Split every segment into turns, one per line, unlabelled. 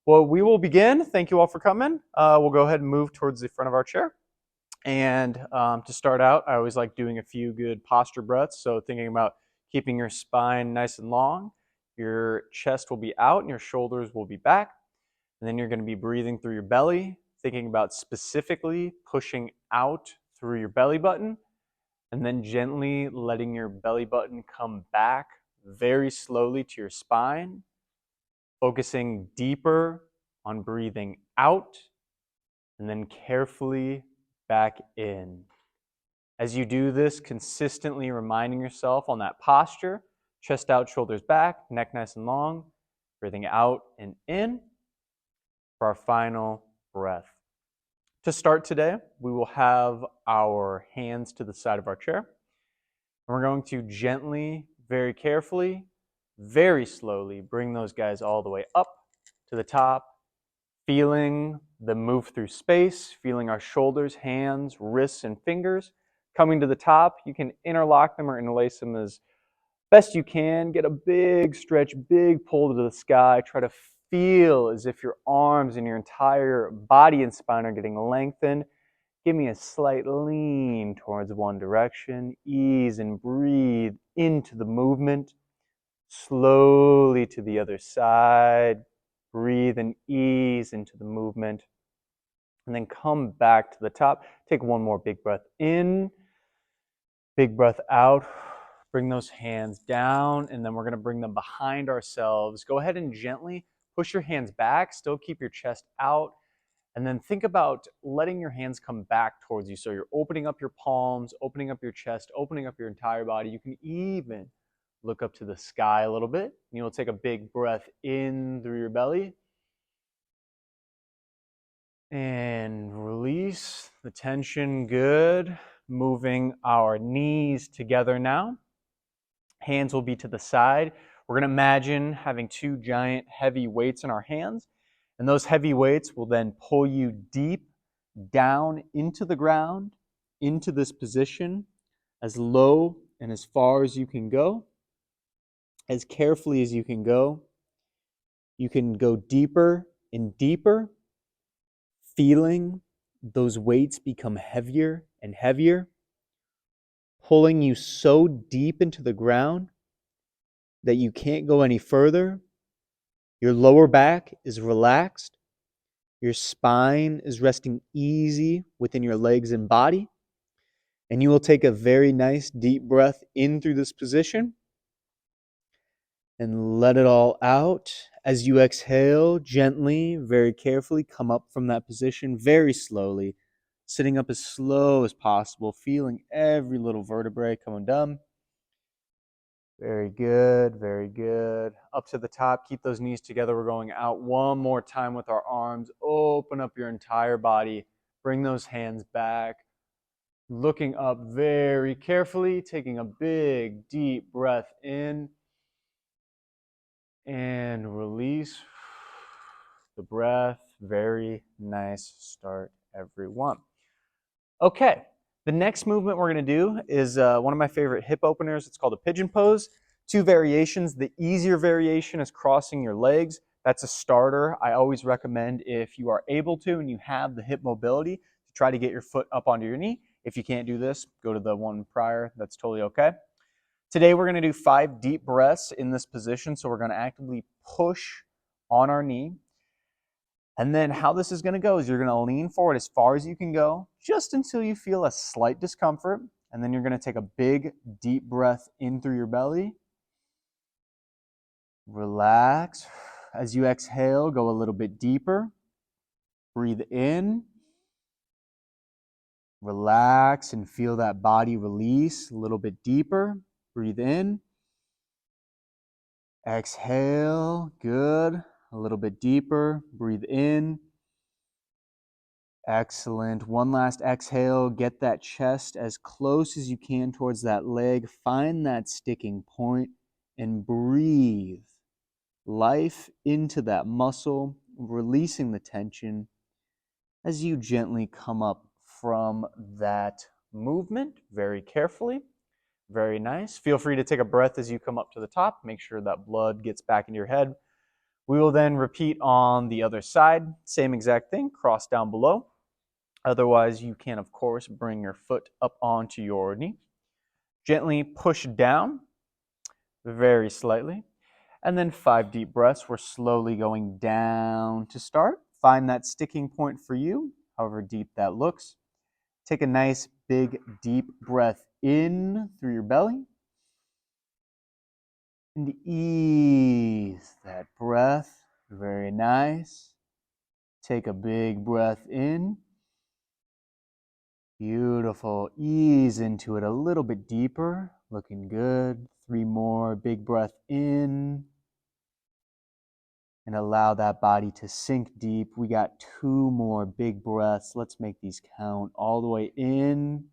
Well, we will begin. Thank you all for coming. We'll go ahead and move towards the front of our chair. And to start out, I always like doing a few good posture breaths. So thinking about keeping your spine nice and long, your chest will be out and your shoulders will be back. And then you're going to be breathing through your belly, thinking about specifically pushing out through your belly button, and then gently letting your belly button come back very slowly to your spine, focusing deeper on breathing out and then carefully back in. As you do this, consistently reminding yourself on that posture, chest out, shoulders back, neck nice and long, breathing out and in for our final breath. To start today, we will have our hands to the side of our chair. And we're going to gently, very carefully, very slowly bring those guys all the way up to the top, feeling the move through space, feeling our shoulders, hands, wrists, and fingers coming to the top. You can interlock them or interlace them as best you can. Get a big stretch, big pull to the sky. Try to feel as if your arms and your entire body and spine are getting lengthened. Give me a slight lean towards one direction. Ease and breathe into the movement. Slowly to the other side. Breathe and ease into the movement. And then come back to the top. Take one more big breath in. Big breath out. Bring those hands down, and then we're going to bring them behind ourselves. Go ahead and gently push your hands back. Still keep your chest out. And then think about letting your hands come back towards you. So you're opening up your palms, opening up your chest, opening up your entire body. You can even look up to the sky a little bit. And you'll take a big breath in through your belly. And release the tension. Good. Moving our knees together now. Hands will be to the side. We're going to imagine having two giant heavy weights in our hands. And those heavy weights will then pull you deep down into the ground, into this position, as low and as far as you can go, as carefully as you can go. You can go deeper and deeper, feeling those weights become heavier and heavier, pulling you so deep into the ground that you can't go any further. Your lower back is relaxed. Your spine is resting easy within your legs and body. And you will take a very nice deep breath in through this position and let it all out. As you exhale, gently, very carefully, come up from that position very slowly, sitting up as slow as possible, feeling every little vertebrae coming down. Very good, very good. Up to the top, keep those knees together. We're going out one more time with our arms. Open up your entire body. Bring those hands back. Looking up very carefully, taking a big, deep breath in. And release the breath. Very nice start, everyone. Okay. The next movement we're going to do is one of my favorite hip openers. It's called a pigeon pose. Two variations. The easier variation is crossing your legs. That's a starter. I always recommend, if you are able to and you have the hip mobility, to try to get your foot up onto your knee. If you can't do this, go to the one prior. That's totally okay. Today we're going to do 5 deep breaths in this position. So we're going to actively push on our knee. And then how this is going to go is you're going to lean forward as far as you can go, just until you feel a slight discomfort. And then you're going to take a big, deep breath in through your belly. Relax. As you exhale, go a little bit deeper. Breathe in. Relax and feel that body release a little bit deeper. Breathe in. Exhale. Good. A little bit deeper. Breathe in. Excellent. One last exhale. Get that chest as close as you can towards that leg. Find that sticking point and breathe life into that muscle, releasing the tension as you gently come up from that movement very carefully. Very nice. Feel free to take a breath as you come up to the top. Make sure that blood gets back into your head. We will then repeat on the other side, same exact thing, cross down below. Otherwise, you can, of course, bring your foot up onto your knee. Gently push down, very slightly. And then 5 deep breaths. We're slowly going down to start. Find that sticking point for you, however deep that looks. Take a nice, big, deep breath in through your belly. And ease that breath. Very nice. Take a big breath in. Beautiful. Ease into it a little bit deeper. Looking good. 3 more. Big breath in. And allow that body to sink deep. We got 2 more big breaths. Let's make these count all the way in.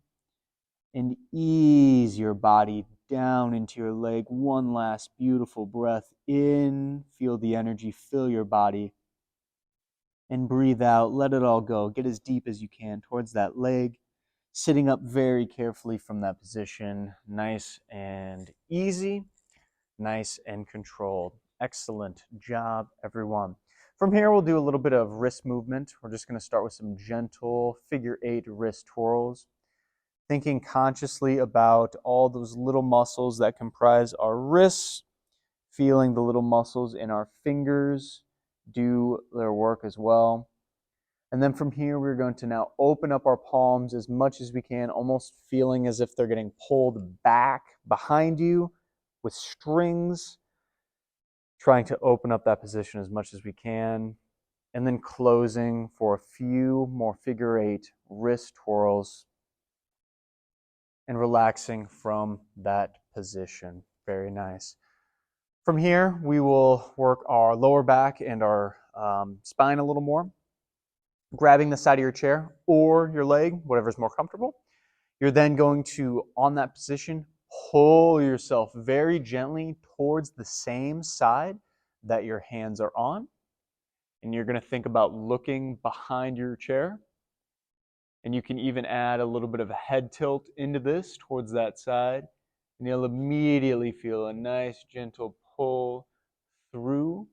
And ease your body down into your leg. 1 last beautiful breath in. Feel the energy fill your body. And breathe out. Let it all go. Get as deep as you can towards that leg. Sitting up very carefully from that position. Nice and easy. Nice and controlled. Excellent job, everyone. From here, we'll do a little bit of wrist movement. We're just going to start with some gentle figure 8 wrist twirls. Thinking consciously about all those little muscles that comprise our wrists, feeling the little muscles in our fingers do their work as well. And then from here, we're going to now open up our palms as much as we can, almost feeling as if they're getting pulled back behind you with strings, trying to open up that position as much as we can. And then closing for a few more figure 8 wrist twirls and relaxing from that position. Very nice. From here, we will work our lower back and our spine a little more. Grabbing the side of your chair or your leg, whatever's more comfortable. You're then going to, on that position, pull yourself very gently towards the same side that your hands are on. And you're going to think about looking behind your chair. And you can even add a little bit of a head tilt into this towards that side. And you'll immediately feel a nice gentle pull through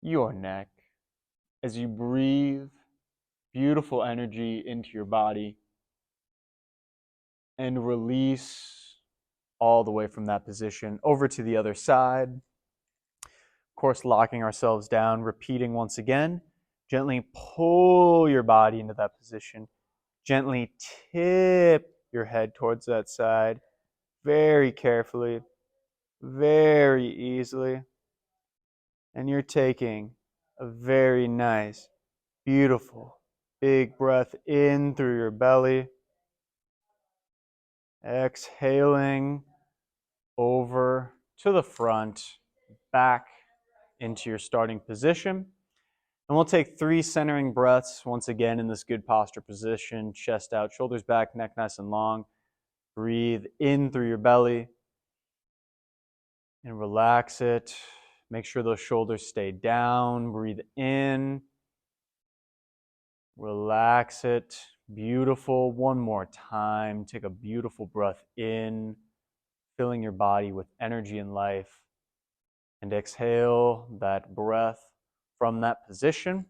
your neck as you breathe beautiful energy into your body and release all the way from that position over to the other side. Of course, locking ourselves down, repeating once again. Gently pull your body into that position. Gently tip your head towards that side. Very carefully, very easily. And you're taking a very nice, beautiful, big breath in through your belly. Exhaling over to the front, back into your starting position. And we'll take 3 centering breaths once again in this good posture position. Chest out, shoulders back, neck nice and long. Breathe in through your belly and relax it. Make sure those shoulders stay down. Breathe in. Relax it. Beautiful. One more time. Take a beautiful breath in, filling your body with energy and life. And exhale that breath from that position.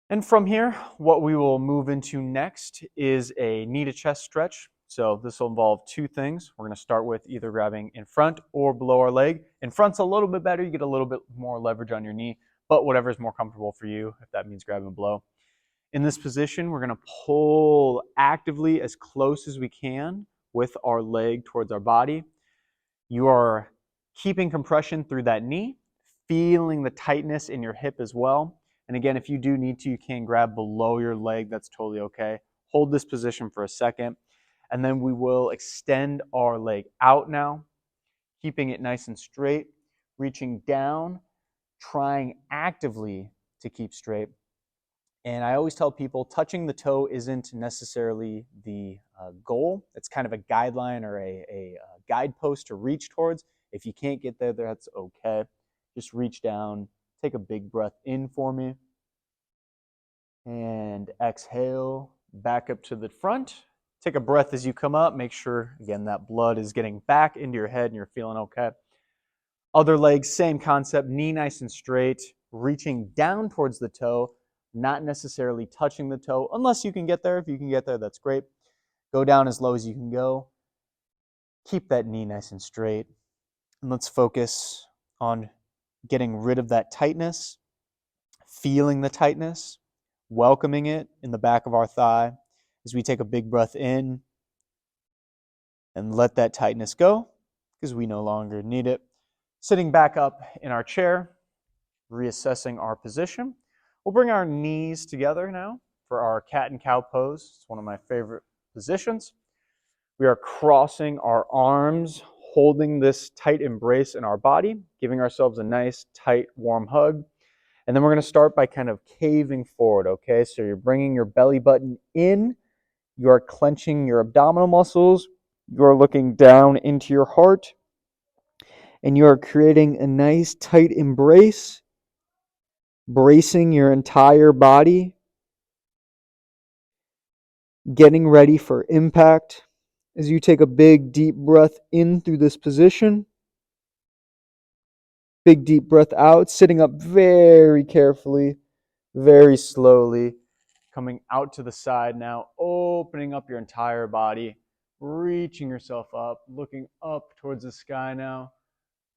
And from here, what we will move into next is a knee to chest stretch. So this will involve 2 things. We're going to start with either grabbing in front or below our leg. In front's a little bit better. You get a little bit more leverage on your knee, but whatever is more comfortable for you, if that means grabbing below. In this position, we're going to pull actively as close as we can with our leg towards our body. You are keeping compression through that knee, feeling the tightness in your hip as well. And again, if you do need to, you can grab below your leg. That's totally okay. Hold this position for a second. And then we will extend our leg out now, keeping it nice and straight, reaching down, trying actively to keep straight. And I always tell people touching the toe isn't necessarily the goal. It's kind of a guideline or a guidepost to reach towards. If you can't get there, that's okay. Just reach down, take a big breath in for me. And exhale, back up to the front. Take a breath as you come up. Make sure, again, that blood is getting back into your head and you're feeling okay. Other leg, same concept, knee nice and straight, reaching down towards the toe, not necessarily touching the toe, unless you can get there. If you can get there, that's great. Go down as low as you can go. Keep that knee nice and straight. And let's focus on getting rid of that tightness, feeling the tightness, welcoming it in the back of our thigh as we take a big breath in and let that tightness go because we no longer need it. Sitting back up in our chair, reassessing our position. We'll bring our knees together now for our cat and cow pose. It's one of my favorite positions. We are crossing our arms, holding this tight embrace in our body, giving ourselves a nice, tight, warm hug. And then we're going to start by kind of caving forward, okay? So you're bringing your belly button in, you're clenching your abdominal muscles, you're looking down into your heart, and you're creating a nice, tight embrace, bracing your entire body, getting ready for impact as you take a big, deep breath in through this position. Big, deep breath out, sitting up very carefully, very slowly, coming out to the side now, opening up your entire body, reaching yourself up, looking up towards the sky now,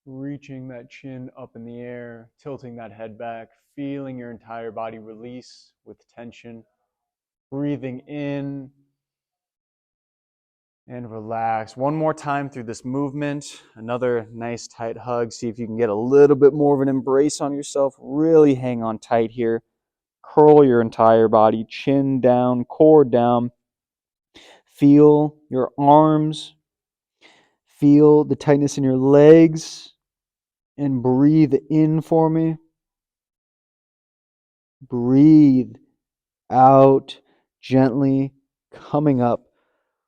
reaching that chin up in the air, tilting that head back, feeling your entire body release with tension, breathing in and relax. One more time through this movement. Another nice tight hug. See if you can get a little bit more of an embrace on yourself. Really hang on tight here. Curl your entire body, chin down, core down. Feel your arms. Feel the tightness in your legs. And breathe in for me. Breathe out gently, coming up.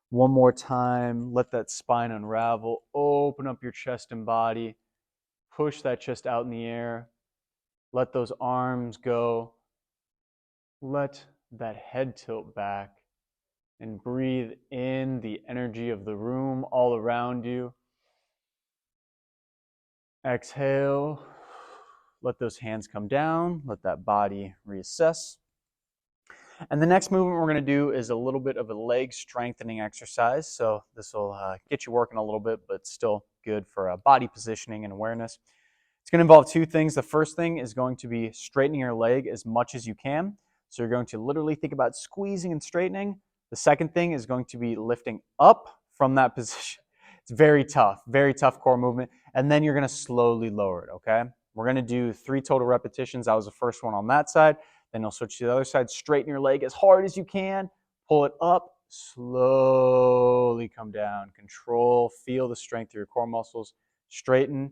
One more time, let that spine unravel. Open up your chest and body. Push that chest out in the air. Let those arms go. Let that head tilt back. And breathe in the energy of the room all around you. Exhale. Let those hands come down. Let that body reassess. And the next movement we're going to do is a little bit of a leg strengthening exercise. So this will get you working a little bit, but still good for body positioning and awareness. It's going to involve two things. The first thing is going to be straightening your leg as much as you can. So you're going to literally think about squeezing and straightening. The second thing is going to be lifting up from that position. It's very tough core movement. And then you're going to slowly lower it, okay? We're going to do 3 total repetitions. That was the first one on that side. Then you'll switch to the other side. Straighten your leg as hard as you can. Pull it up. Slowly come down. Control. Feel the strength of your core muscles. Straighten.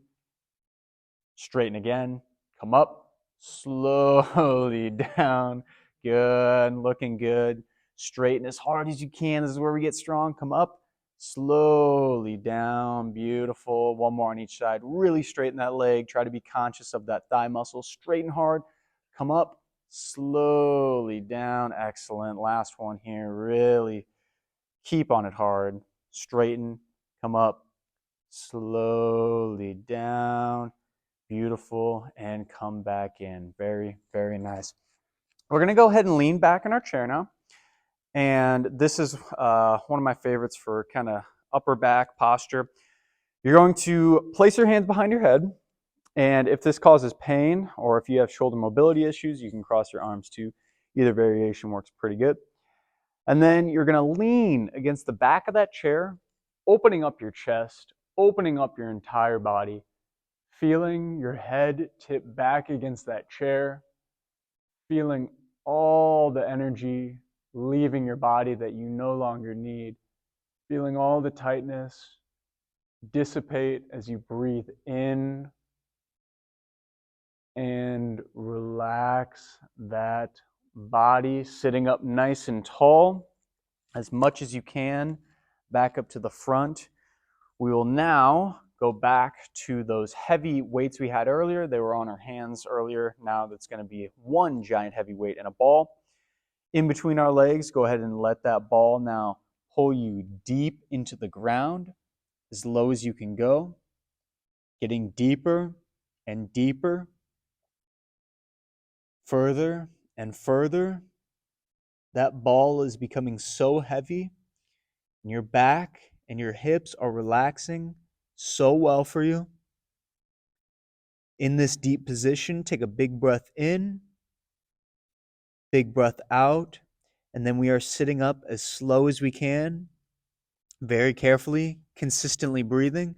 Straighten again. Come up. Slowly down. Good. Looking good. Straighten as hard as you can. This is where we get strong. Come up. Slowly down. Beautiful. One more on each side. Really straighten that leg. Try to be conscious of that thigh muscle. Straighten hard. Come up. Slowly down. Excellent. Last one here. Really keep on it hard. Straighten. Come up. Slowly down. Beautiful. And come back in. Very, very nice. We're going to go ahead and lean back in our chair now. And this is one of my favorites for kind of upper back posture. You're going to place your hands behind your head. And if this causes pain or if you have shoulder mobility issues, you can cross your arms too. Either variation works pretty good. And then you're going to lean against the back of that chair, opening up your chest, opening up your entire body, feeling your head tip back against that chair, feeling all the energy leaving your body that you no longer need, feeling all the tightness dissipate as you breathe in and relax that body, sitting up nice and tall as much as you can, back up to the front. We will now go back to those heavy weights we had earlier. They were on our hands earlier. Now that's going to be one giant heavy weight and a ball. In between our legs, go ahead and let that ball now pull you deep into the ground, as low as you can go. getting deeper and deeper, further and further. That ball is becoming so heavy, and your back and your hips are relaxing so well for you. In this deep position, take a big breath in, big breath out, and then we are sitting up as slow as we can, very carefully, consistently breathing,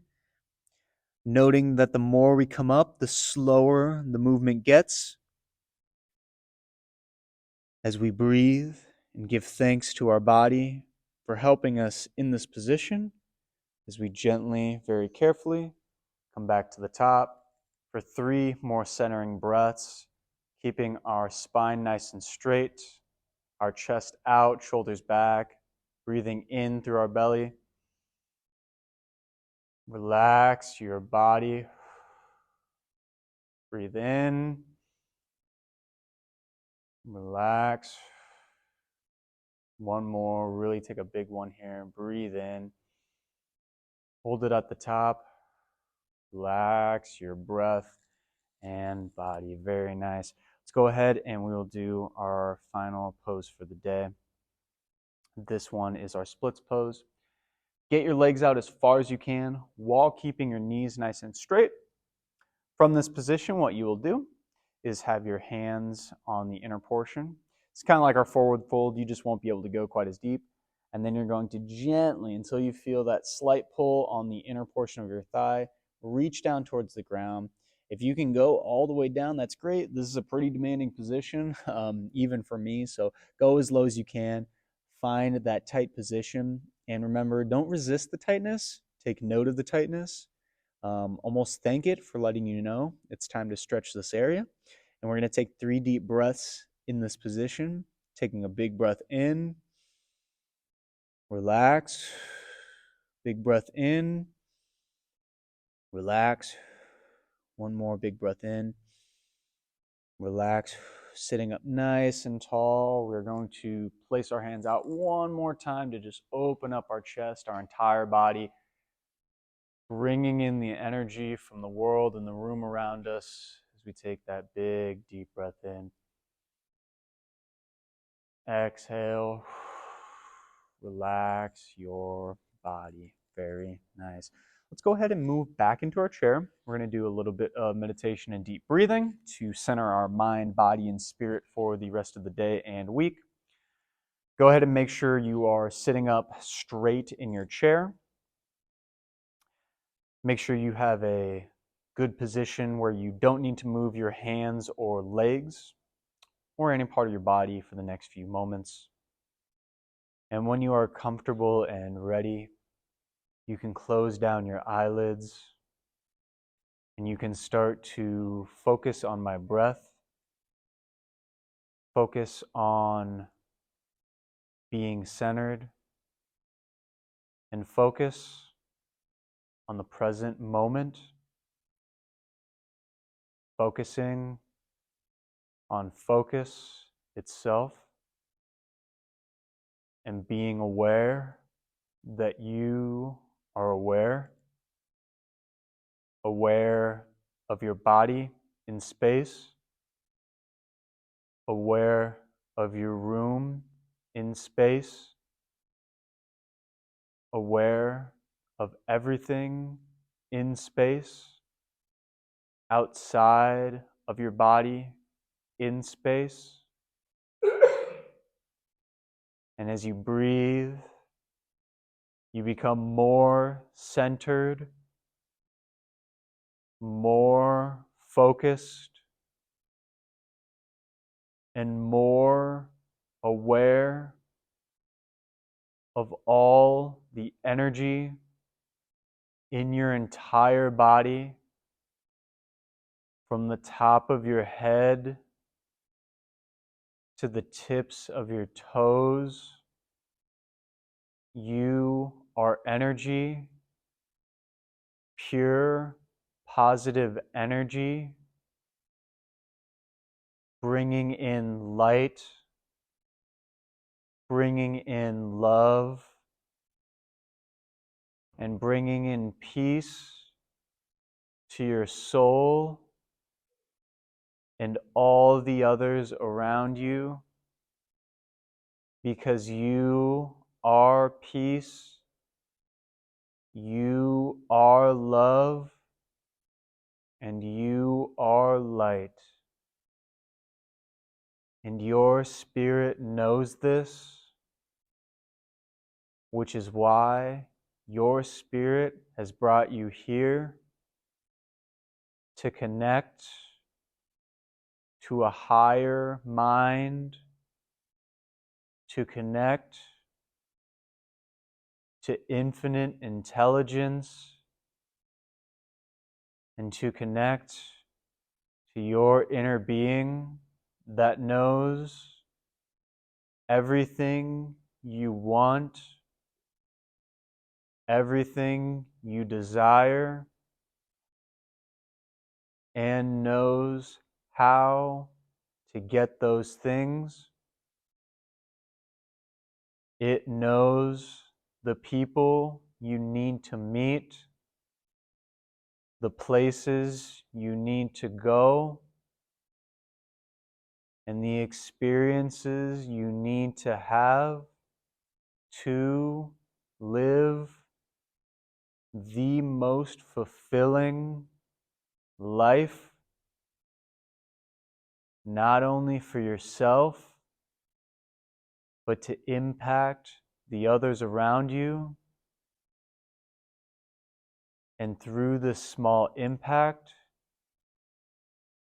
noting that the more we come up, the slower the movement gets. As we breathe and give thanks to our body for helping us in this position, as we gently, very carefully, come back to the top for 3 more centering breaths, keeping our spine nice and straight, our chest out, shoulders back, breathing in through our belly. Relax your body. Breathe in. Relax. One more. Really take a big one here. Breathe in. Hold it at the top. Relax your breath and body. Very nice. Let's go ahead and we will do our final pose for the day. This one is our splits pose. Get your legs out as far as you can while keeping your knees nice and straight. From this position, what you will do is have your hands on the inner portion. It's kind of like our forward fold. You just won't be able to go quite as deep. And then you're going to gently, until you feel that slight pull on the inner portion of your thigh, reach down towards the ground. If you can go all the way down, that's great. This is a pretty demanding position, even for me. So go as low as you can. Find that tight position. And remember, don't resist the tightness. Take note of the tightness. Almost thank it for letting you know it's time to stretch this area. And we're going to take 3 deep breaths in this position, taking a big breath in, relax, big breath in, relax, one more big breath in, relax, sitting up nice and tall. We're going to place our hands out one more time to just open up our chest, our entire body, bringing in the energy from the world and the room around us as we take that big, deep breath in. Exhale. Relax your body. Very nice. Let's go ahead and move back into our chair. We're going to do a little bit of meditation and deep breathing to center our mind, body, and spirit for the rest of the day and week. Go ahead and make sure you are sitting up straight in your chair. Make sure you have a good position where you don't need to move your hands or legs or any part of your body for the next few moments. And when you are comfortable and ready, you can close down your eyelids and you can start to focus on my breath, focus on being centered, and focus on the present moment, focusing on focus itself, and being aware that you are aware of your body in space, aware of your room in space, aware of everything in space, outside of your body in space. And as you breathe, you become more centered, more focused, and more aware of all the energy in your entire body, from the top of your head to the tips of your toes. You are energy, pure, positive energy, bringing in light, bringing in love, and bringing in peace to your soul and all the others around you, because you are peace, you are love, and you are light. And your spirit knows this, which is why your spirit has brought you here to connect to a higher mind, to connect to infinite intelligence, and to connect to your inner being that knows everything you want, everything you desire, and knows how to get those things. It knows the people you need to meet, the places you need to go, and the experiences you need to have to live the most fulfilling life, not only for yourself, but to impact the others around you. And through this small impact,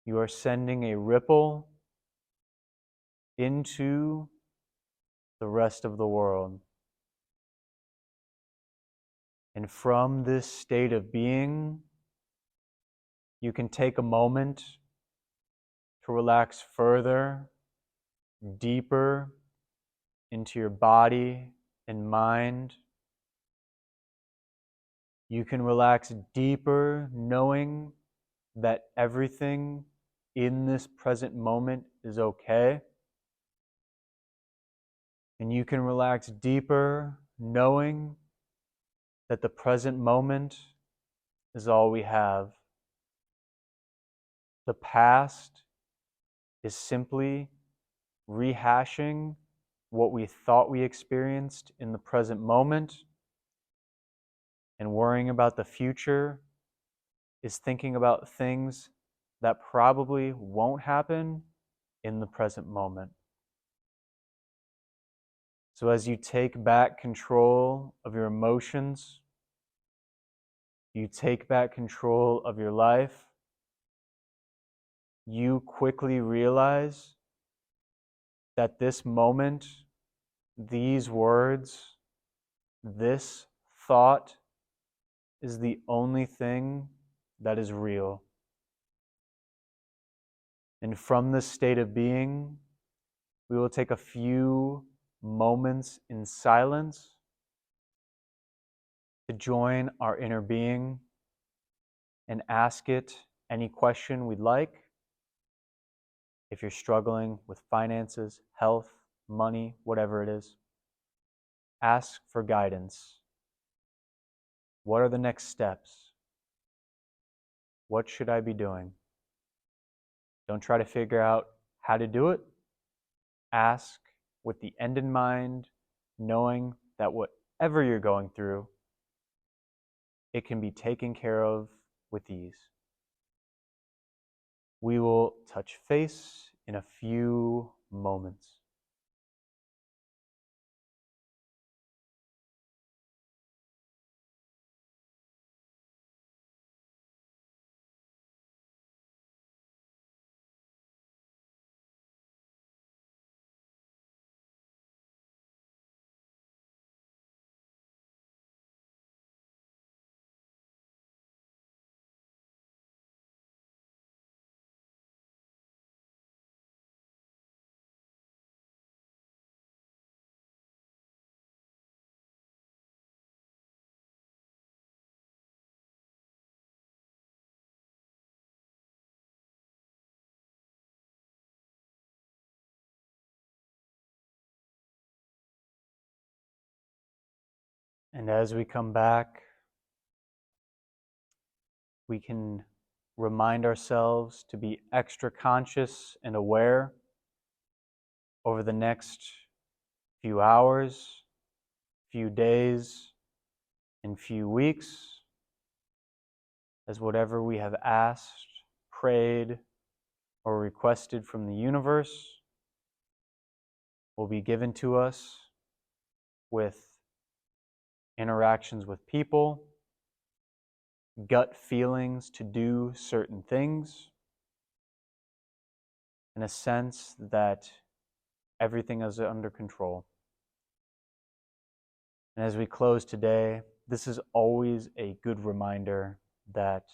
you are sending a ripple into the rest of the world. And from this state of being, you can take a moment to relax further, deeper into your body and mind. You can relax deeper, knowing that everything in this present moment is okay. And you can relax deeper, knowing that the present moment is all we have. The past is simply rehashing what we thought we experienced in the present moment, and worrying about the future is thinking about things that probably won't happen in the present moment. So as you take back control of your emotions, you take back control of your life, you quickly realize that this moment, these words, this thought is the only thing that is real. And from this state of being, we will take a few moments in silence to join our inner being and ask it any question we'd like. If you're struggling with finances, health, money, whatever it is, ask for guidance. What are the next steps? What should I be doing? Don't try to figure out how to do it. Ask with the end in mind, knowing that whatever you're going through, it can be taken care of with ease. We will touch base in a few moments. And as we come back, we can remind ourselves to be extra conscious and aware over the next few hours, few days, and few weeks, as whatever we have asked, prayed, or requested from the universe will be given to us with interactions with people, gut feelings to do certain things, and a sense that everything is under control. And as we close today, this is always a good reminder that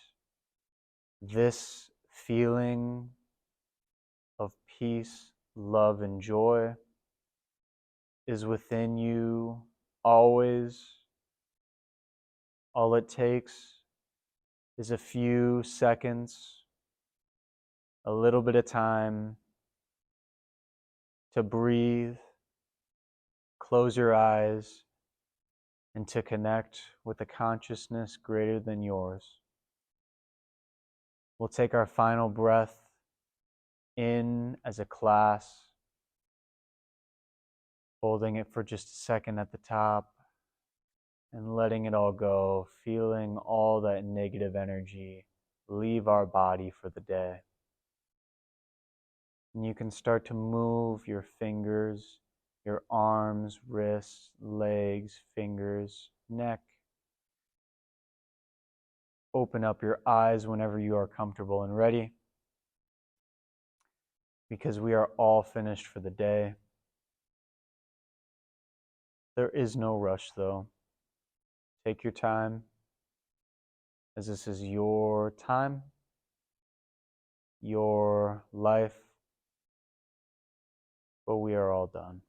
this feeling of peace, love, and joy is within you always. All it takes is a few seconds, a little bit of time to breathe, close your eyes, and to connect with a consciousness greater than yours. We'll take our final breath in as a class, holding it for just a second at the top and letting it all go, feeling all that negative energy leave our body for the day. And you can start to move your fingers, your arms, wrists, legs, fingers, neck. Open up your eyes whenever you are comfortable and ready, because we are all finished for the day. There is no rush though. Take your time, as this is your time, your life, but we are all done.